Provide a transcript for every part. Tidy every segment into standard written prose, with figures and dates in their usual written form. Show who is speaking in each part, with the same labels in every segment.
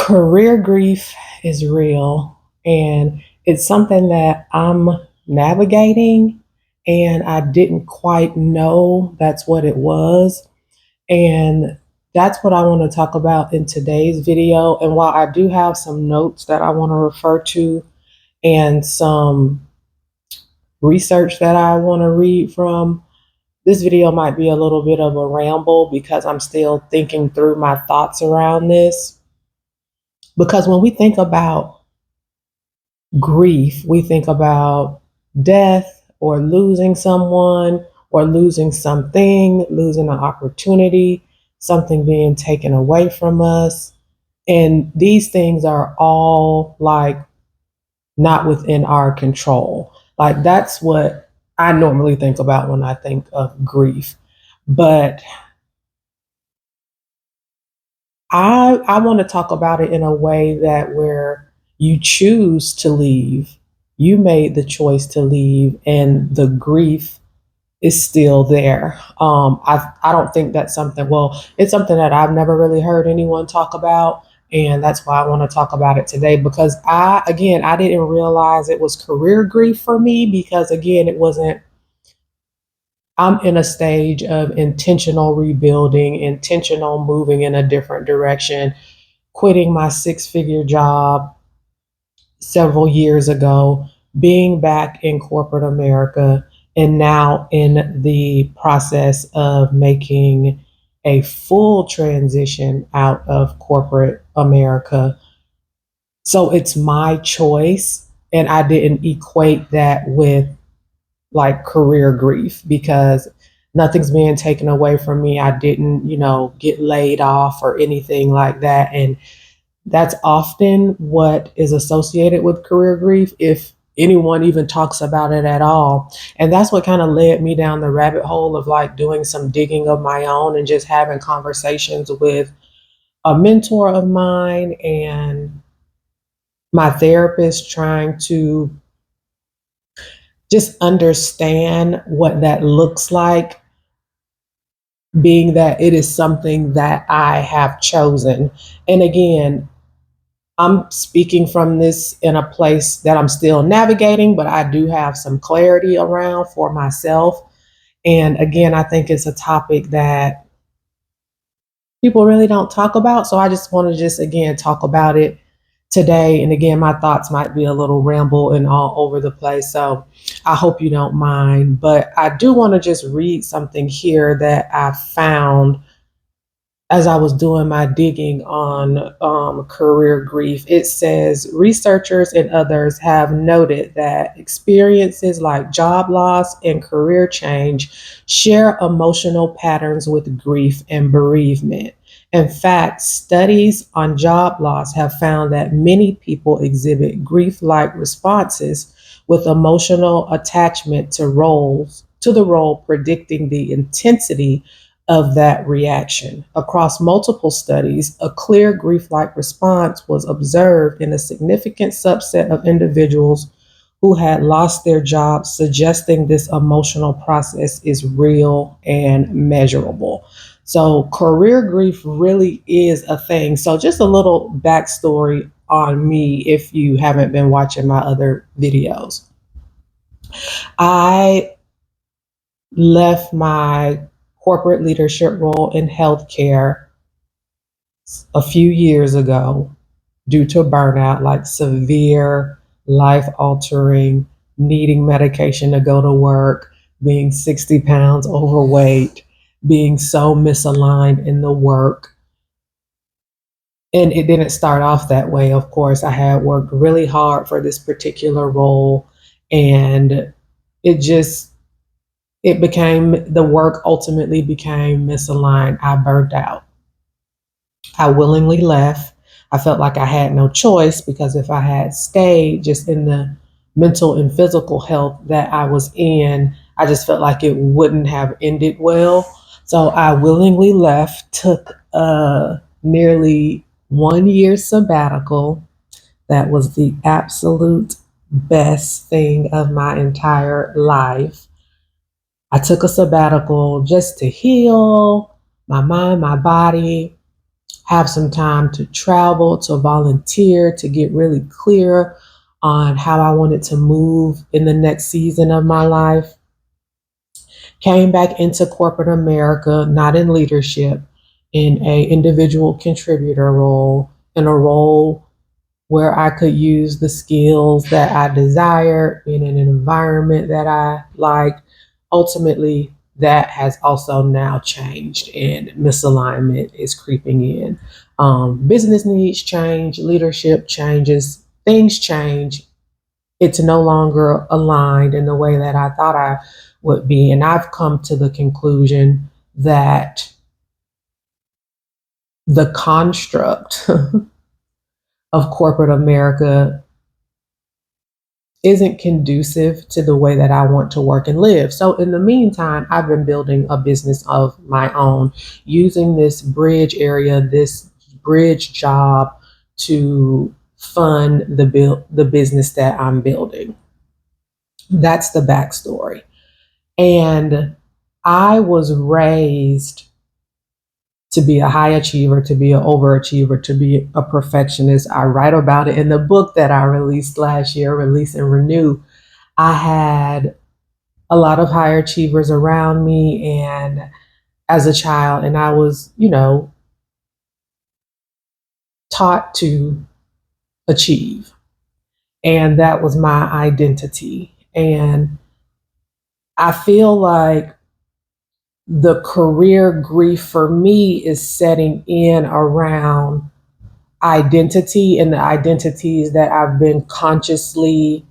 Speaker 1: Career grief is real and it's something that I'm navigating, and I didn't quite know that's what it was. And that's what I want to talk about in today's video. And while I do have some notes that I want to refer to and some research that I want to read from, this video might be a little bit of a ramble because I'm still thinking through my thoughts around this. Because when we think about grief, we think about death or losing someone or losing something, losing an opportunity, something being taken away from us. And these things are all like not within our control. Like that's what I normally think about when I think of grief. But I want to talk about it in a way that where you choose to leave, you made the choice to leave, and the grief is still there. I don't think that's something. Well, it's something that I've never really heard anyone talk about, and that's why I want to talk about it today. Because I didn't realize it was career grief for me because again, it wasn't. I'm in a stage of intentional rebuilding, intentional moving in a different direction, quitting my six-figure job several years ago, being back in corporate America, and now in the process of making a full transition out of corporate America. So it's my choice, and I didn't equate that with like career grief because nothing's being taken away from me. I didn't, get laid off or anything like that. And that's often what is associated with career grief, if anyone even talks about it at all. And that's what kind of led me down the rabbit hole of like doing some digging of my own and just having conversations with a mentor of mine and my therapist, trying to just understand what that looks like, being that it is something that I have chosen. And again, I'm speaking from this in a place that I'm still navigating, but I do have some clarity around for myself. And again, I think it's a topic that people really don't talk about. So I just want to just again talk about it today. And again, my thoughts might be a little ramble and all over the place. So I hope you don't mind. But I do want to just read something here that I found as I was doing my digging on career grief. It says researchers and others have noted that experiences like job loss and career change share emotional patterns with grief and bereavement. In fact, studies on job loss have found that many people exhibit grief-like responses with emotional attachment to the role, predicting the intensity of that reaction. Across multiple studies, a clear grief-like response was observed in a significant subset of individuals who had lost their jobs, suggesting this emotional process is real and measurable. So career grief really is a thing. So just a little backstory on me if you haven't been watching my other videos. I left my corporate leadership role in healthcare a few years ago due to burnout, like severe, life altering, needing medication to go to work, being 60 pounds overweight, being so misaligned in the work. And it didn't start off that way, of course. I had worked really hard for this particular role, and it just the work ultimately became misaligned. I burnt out. I willingly left. I felt like I had no choice because if I had stayed just in the mental and physical health that I was in, I just felt like it wouldn't have ended well. So I willingly left, took a nearly 1 year sabbatical. That was the absolute best thing of my entire life. I took a sabbatical just to heal my mind, my body, have some time to travel, to volunteer, to get really clear on how I wanted to move in the next season of my life. Came back into corporate America, not in leadership, in a individual contributor role, in a role where I could use the skills that I desire in an environment that I like. Ultimately, that has also now changed and misalignment is creeping in. Business needs change, leadership changes, things change. It's no longer aligned in the way that I thought I would be. And I've come to the conclusion that the construct of corporate America isn't conducive to the way that I want to work and live. So, in the meantime, I've been building a business of my own using this bridge area, this bridge job to fund the business that I'm building. That's the backstory. And I was raised to be a high achiever, to be an overachiever, to be a perfectionist. I write about it in the book that I released last year, Release and Renew. I had a lot of high achievers around me and as a child, and I was, taught to achieve. And that was my identity. And I feel like the career grief for me is setting in around identity and the identities that I've been consciously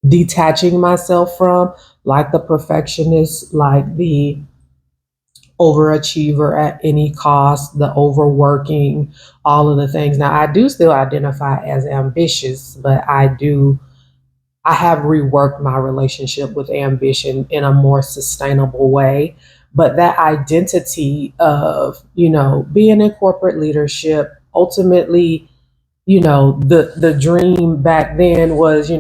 Speaker 1: detaching myself from, like the perfectionist, like the overachiever at any cost, the overworking, all of the things. Now, I do still identify as ambitious, but I have reworked my relationship with ambition in a more sustainable way. But that identity of, being in corporate leadership, ultimately, the dream back then was,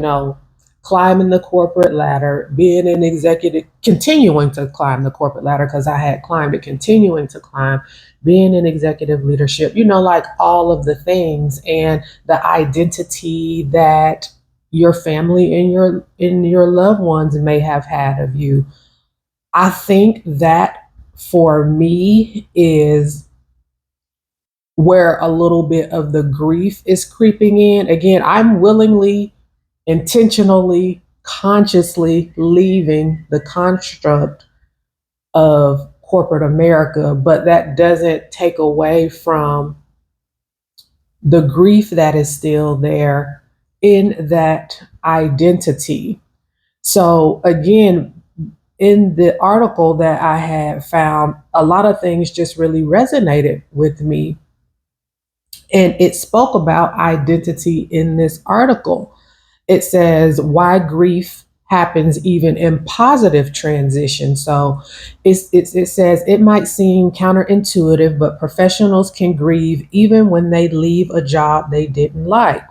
Speaker 1: climbing the corporate ladder, being an executive, continuing to climb the corporate ladder because I had climbed it, continuing to climb, being in executive leadership, like all of the things and the identity that your family and your loved ones may have had of you. I think that for me is where a little bit of the grief is creeping in. Again, I'm willingly, intentionally, consciously leaving the construct of corporate America, but that doesn't take away from the grief that is still there in that identity. So, again, in the article that I had found, a lot of things just really resonated with me. And it spoke about identity in this article. It says why grief happens even in positive transition. So it says it might seem counterintuitive, but professionals can grieve even when they leave a job they didn't like.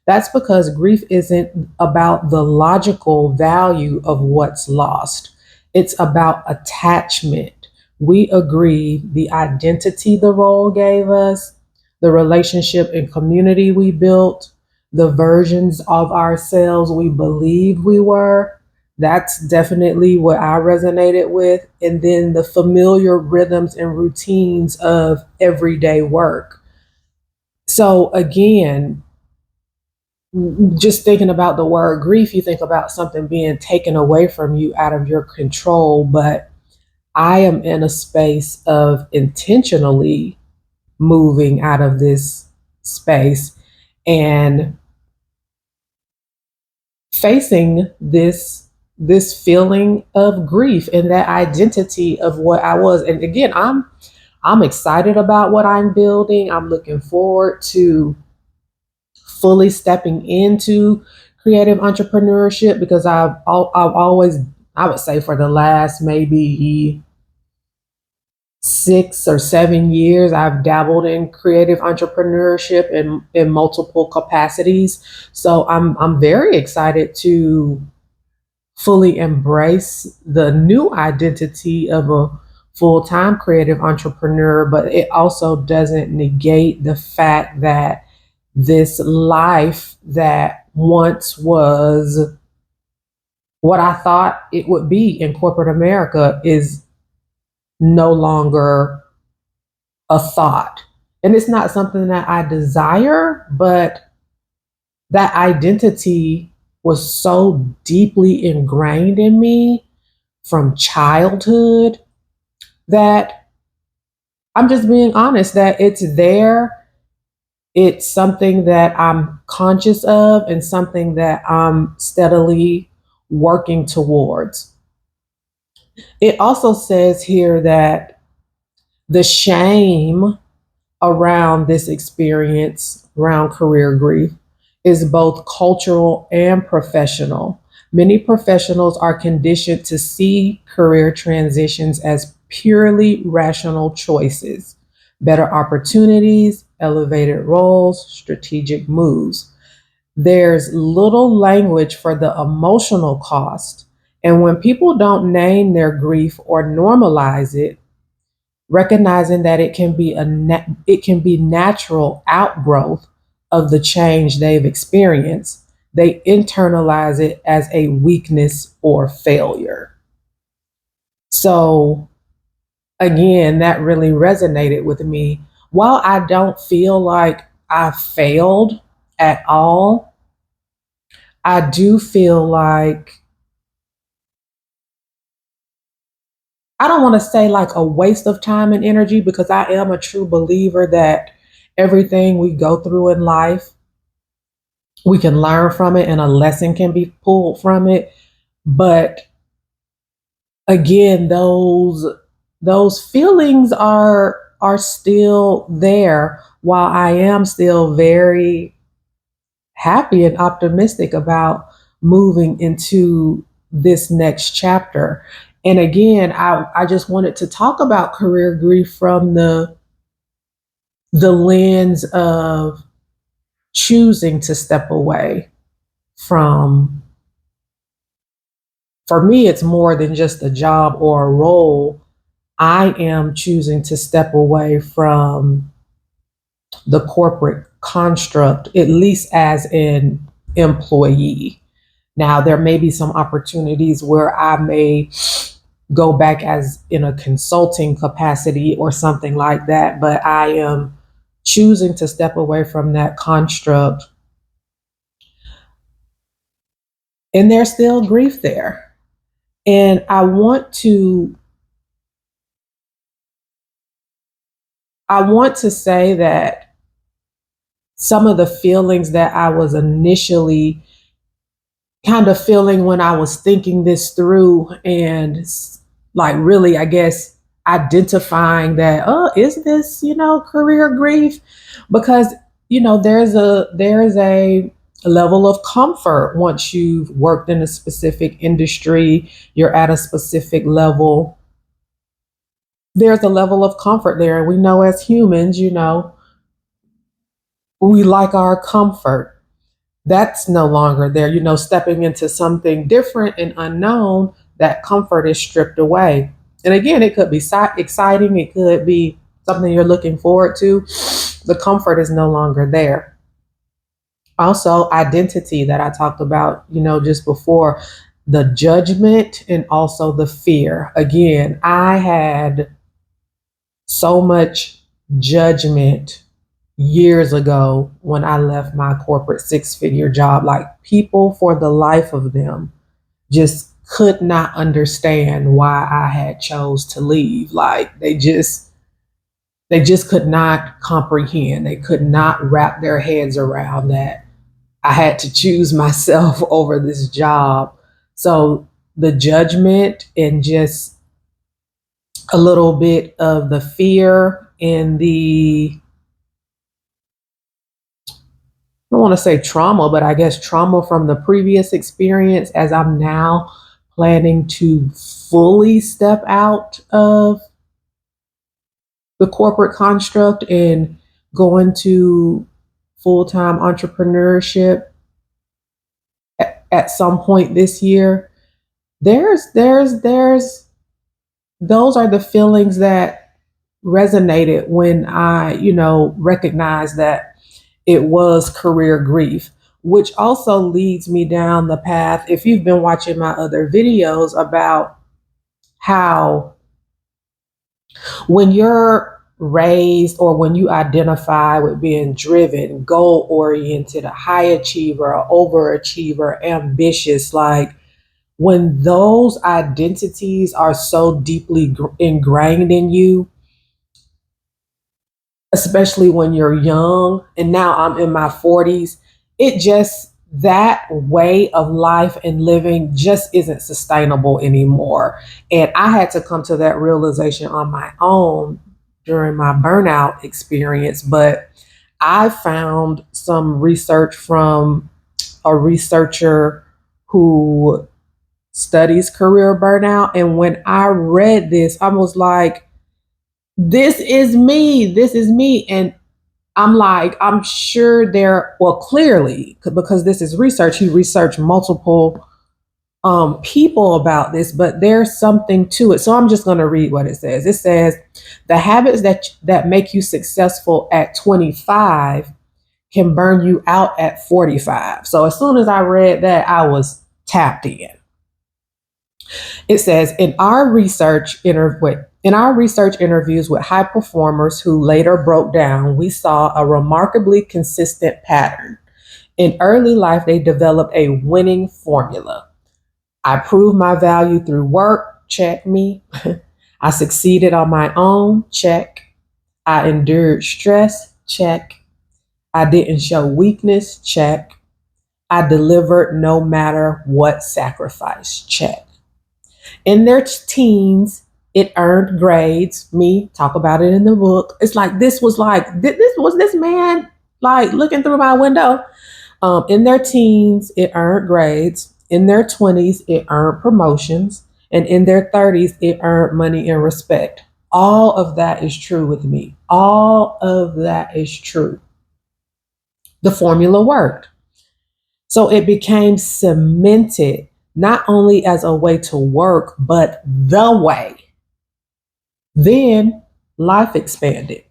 Speaker 1: That's because grief isn't about the logical value of what's lost. It's about attachment. We agree the identity the role gave us, the relationship and community we built, the versions of ourselves we believed we were. That's definitely what I resonated with. And then the familiar rhythms and routines of everyday work. So, again, just thinking about the word grief, you think about something being taken away from you out of your control. But I am in a space of intentionally moving out of this space and facing this feeling of grief and that identity of what I was. And again, I'm excited about what I'm building. I'm looking forward to fully stepping into creative entrepreneurship because I've always, I would say, for the last maybe 6 or 7 years, I've dabbled in creative entrepreneurship in multiple capacities. So I'm very excited to fully embrace the new identity of a full-time creative entrepreneur, but it also doesn't negate the fact that this life that once was what I thought it would be in corporate America is no longer a thought. And it's not something that I desire, but that identity was so deeply ingrained in me from childhood that I'm just being honest that it's there. It's something that I'm conscious of and something that I'm steadily working towards. It also says here that the shame around this experience, around career grief, is both cultural and professional. Many professionals are conditioned to see career transitions as purely rational choices, better opportunities, elevated roles, strategic moves. There's little language for the emotional cost. And when people don't name their grief or normalize it, recognizing that it can be natural outgrowth of the change they've experienced, they internalize it as a weakness or failure. So again, that really resonated with me. While I don't feel like I failed at all, I do feel like I don't want to say like a waste of time and energy because I am a true believer that everything we go through in life, we can learn from it and a lesson can be pulled from it. But again, those feelings are still there while I am still very happy and optimistic about moving into this next chapter. And again, I just wanted to talk about career grief from the lens of choosing to step away from, for me, it's more than just a job or a role. I am choosing to step away from the corporate construct, at least as an employee. Now, there may be some opportunities where I may go back as in a consulting capacity or something like that, but I am choosing to step away from that construct. And there's still grief there. And I want to say that some of the feelings that I was initially kind of feeling when I was thinking this through and like really, I guess, identifying that, oh, is this, career grief? Because, there's a level of comfort once you've worked in a specific industry, you're at a specific level. There's a level of comfort there. And we know as humans, we like our comfort. That's no longer there. Stepping into something different and unknown, that comfort is stripped away. And again, it could be exciting, it could be something you're looking forward to. The comfort is no longer there. Also, identity that I talked about, just before, the judgment and also the fear. Again, I had so much judgment years ago when I left my corporate six-figure job. Like, people, for the life of them, just could not understand why I had chose to leave. Like, they just could not comprehend. They could not wrap their heads around that I had to choose myself over this job. So the judgment and just a little bit of the fear and I don't want to say trauma, but I guess trauma from the previous experience, as I'm now planning to fully step out of the corporate construct and go into full-time entrepreneurship at some point this year. There's those are the feelings that resonated when I, recognized that it was career grief, which also leads me down the path. If you've been watching my other videos about how when you're raised or when you identify with being driven, goal oriented, a high achiever, a overachiever, ambitious, like when those identities are so deeply ingrained in you, especially when you're young, and now I'm in my 40s, it just, that way of life and living just isn't sustainable anymore. And I had to come to that realization on my own during my burnout experience. But I found some research from a researcher who studies career burnout. And when I read this, I was like, this is me. This is me. And I'm like, I'm sure there, well, clearly, because this is research, he researched multiple people about this, but there's something to it. So I'm just going to read what it says. It says, the habits that make you successful at 25 can burn you out at 45. So as soon as I read that, I was tapped in. It says, in our research interviews with high performers who later broke down, we saw a remarkably consistent pattern. In early life, they developed a winning formula. I proved my value through work, check me. I succeeded on my own, check. I endured stress, check. I didn't show weakness, check. I delivered no matter what sacrifice, check. In their teens, it earned grades. Me, talk about it in the book. It's like this was like this was this man like looking through my window. In their teens, it earned grades. In their 20s, it earned promotions. And in their 30s, it earned money and respect. All of that is true with me. All of that is true. The formula worked. So it became cemented not only as a way to work, but the way. Then life expanded.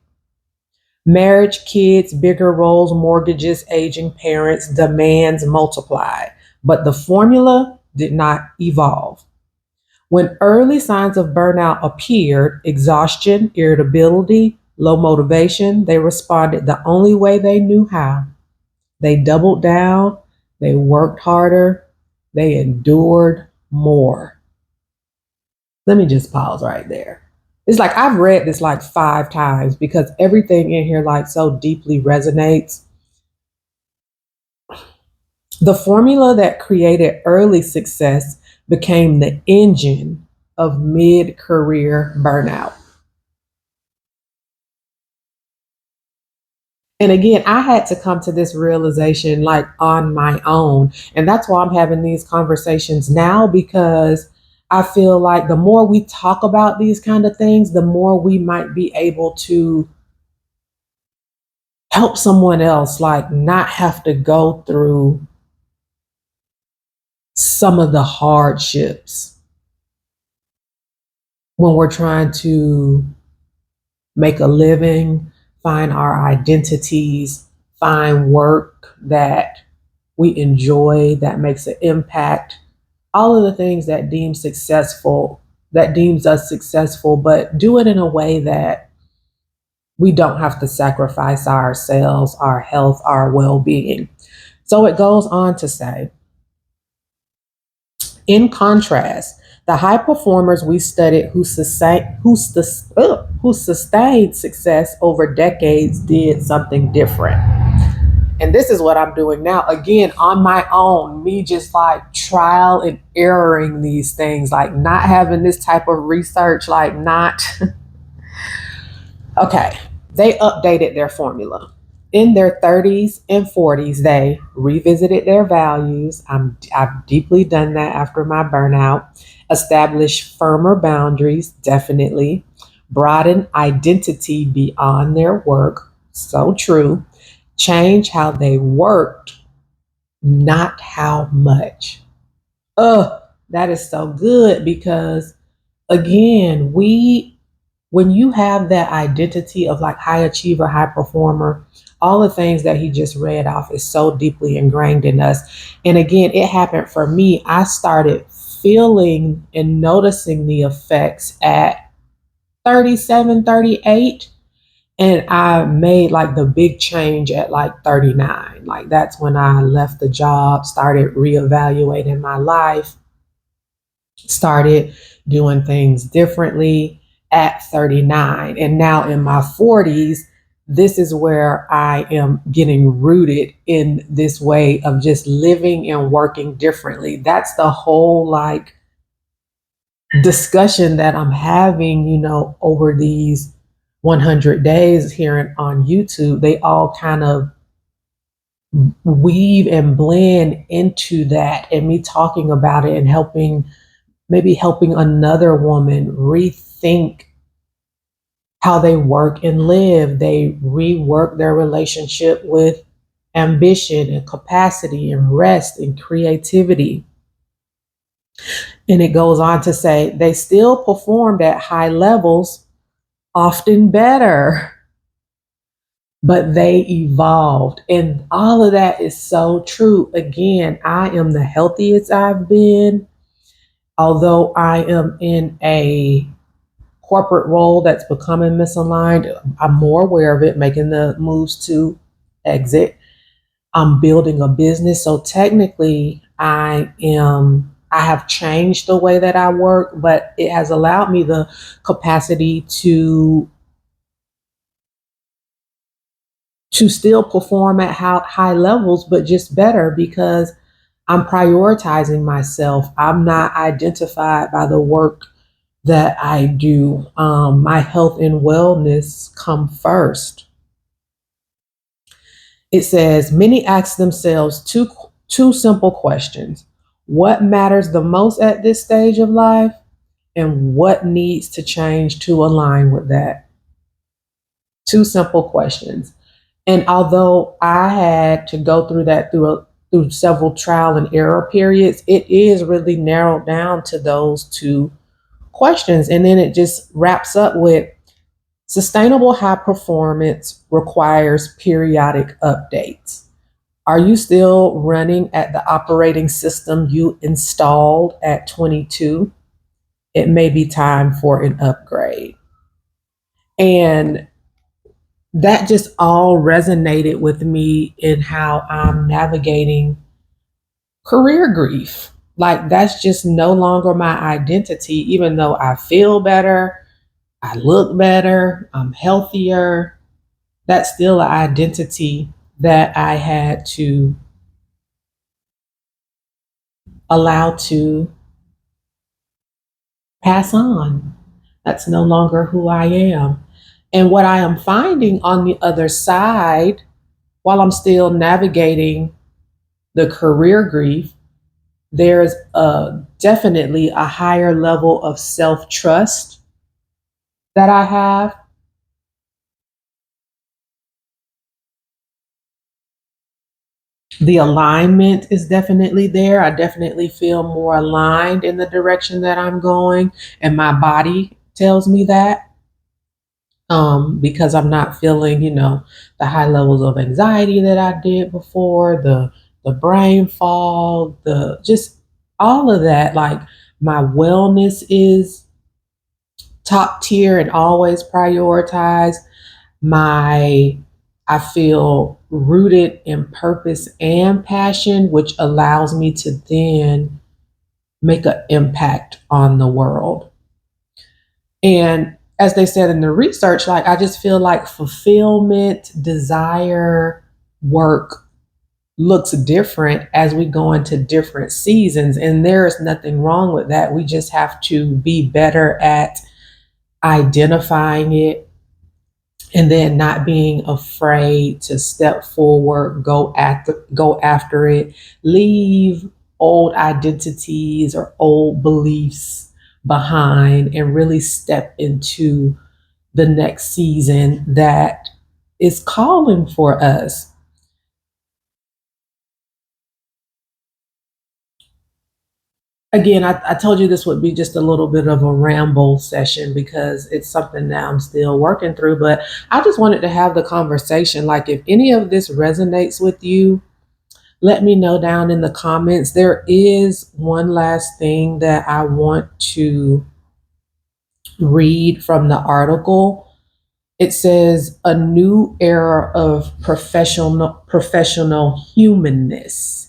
Speaker 1: Marriage, kids, bigger roles, mortgages, aging parents, demands multiplied. But the formula did not evolve. When early signs of burnout appeared, exhaustion, irritability, low motivation, they responded the only way they knew how. They doubled down, they worked harder, they endured more. Let me just pause right there. It's like I've read this like 5 times because everything in here like so deeply resonates. The formula that created early success became the engine of mid-career burnout. And again, I had to come to this realization like on my own. And that's why I'm having these conversations now, because I feel like the more we talk about these kind of things, the more we might be able to help someone else like not have to go through some of the hardships when we're trying to make a living, find our identities, find work that we enjoy, that makes an impact, all of the things that deems us successful, but do it in a way that we don't have to sacrifice ourselves, our health, our well-being. So it goes on to say, in contrast, the high performers we studied who sustained success over decades did something different. And this is what I'm doing now, again, on my own, me just like trial and erroring these things, like not having this type of research, like not. Okay, they updated their formula. In their 30s and 40s, they revisited their values. I've deeply done that after my burnout. Established firmer boundaries, definitely. Broaden identity beyond their work, so true. Change how they worked, not how much. That is so good because again, we when you have that identity of like high achiever, high performer, all the things that he just read off is so deeply ingrained in us. And again, it happened for me. I started feeling and noticing the effects at 37, 38. And I made like the big change at like 39. Like that's when I left the job, started reevaluating my life, started doing things differently at 39. And now in my 40s, this is where I am getting rooted in this way of just living and working differently. That's the whole like discussion that I'm having, over these 100 days here on YouTube. They all kind of weave and blend into that, and me talking about it and maybe helping another woman rethink how they work and live. They rework their relationship with ambition and capacity and rest and creativity. And it goes on to say they still performed at high levels, often better, but they evolved. And all of that is so true. Again, I am the healthiest I've been, although I am in a corporate role that's becoming misaligned. I'm more aware of it, making the moves to exit. I'm building a business. So technically, I have changed the way that I work, but it has allowed me the capacity to still perform at high levels, but just better because I'm prioritizing myself. I'm not identified by the work that I do. My health and wellness come first. It says many ask themselves two simple questions: what matters the most at this stage of life, and what needs to change to align with that? Two simple questions. And although I had to go through that through several trial and error periods, it is really narrowed down to those two questions. And then it just wraps up with sustainable high performance requires periodic updates. Are you still running at the operating system you installed at 22? It may be time for an upgrade. And that just all resonated with me in how I'm navigating career grief. Like, that's just no longer my identity, even though I feel better, I look better, I'm healthier. That's still an identity that I had to allow to pass on. That's no longer who I am. And what I am finding on the other side, while I'm still navigating the career grief, there's definitely a higher level of self trust that I have. The alignment is definitely there. I definitely feel more aligned in the direction that I'm going, and my body tells me that, because I'm not feeling, the high levels of anxiety that I did before, the brain fog, the just all of that. Like, my wellness is top tier and always prioritized. My I feel rooted in purpose and passion, which allows me to then make an impact on the world. And as they said in the research, like, I just feel like fulfillment, desire, work looks different as we go into different seasons. And there is nothing wrong with that. We just have to be better at identifying it, and then not being afraid to step forward, go after it, leave old identities or old beliefs behind, and really step into the next season that is calling for us. Again, I told you this would be just a little bit of a ramble session because it's something that I'm still working through. But I just wanted to have the conversation. Like, if any of this resonates with you, let me know down in the comments. There is one last thing that I want to read from the article. It says a new era of professional humanness.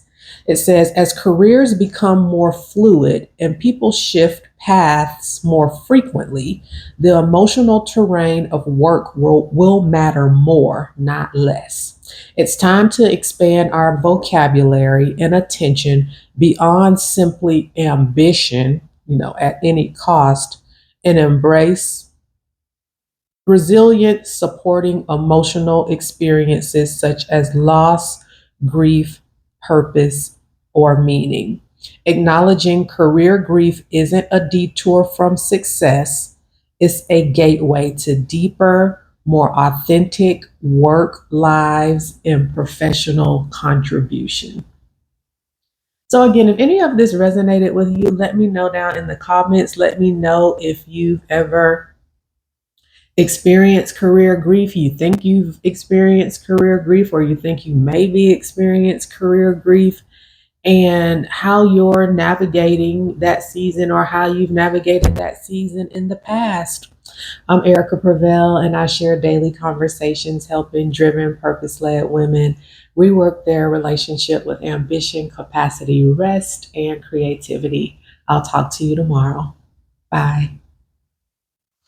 Speaker 1: It says as careers become more fluid and people shift paths more frequently, the emotional terrain of work will matter more, not less. It's time to expand our vocabulary and attention beyond simply ambition, at any cost, and embrace resilient, supporting emotional experiences such as loss, grief, purpose, or meaning. Acknowledging career grief isn't a detour from success, it's a gateway to deeper, more authentic work lives and professional contribution. So, again, if any of this resonated with you, let me know down in the comments. Let me know if you've ever experience career grief, you think you've experienced career grief, or you think you maybe experienced career grief, and how you're navigating that season or how you've navigated that season in the past. I'm Erica Prevail, and I share daily conversations helping driven, purpose led women rework their relationship with ambition, capacity, rest, and creativity. I'll talk to you tomorrow. Bye.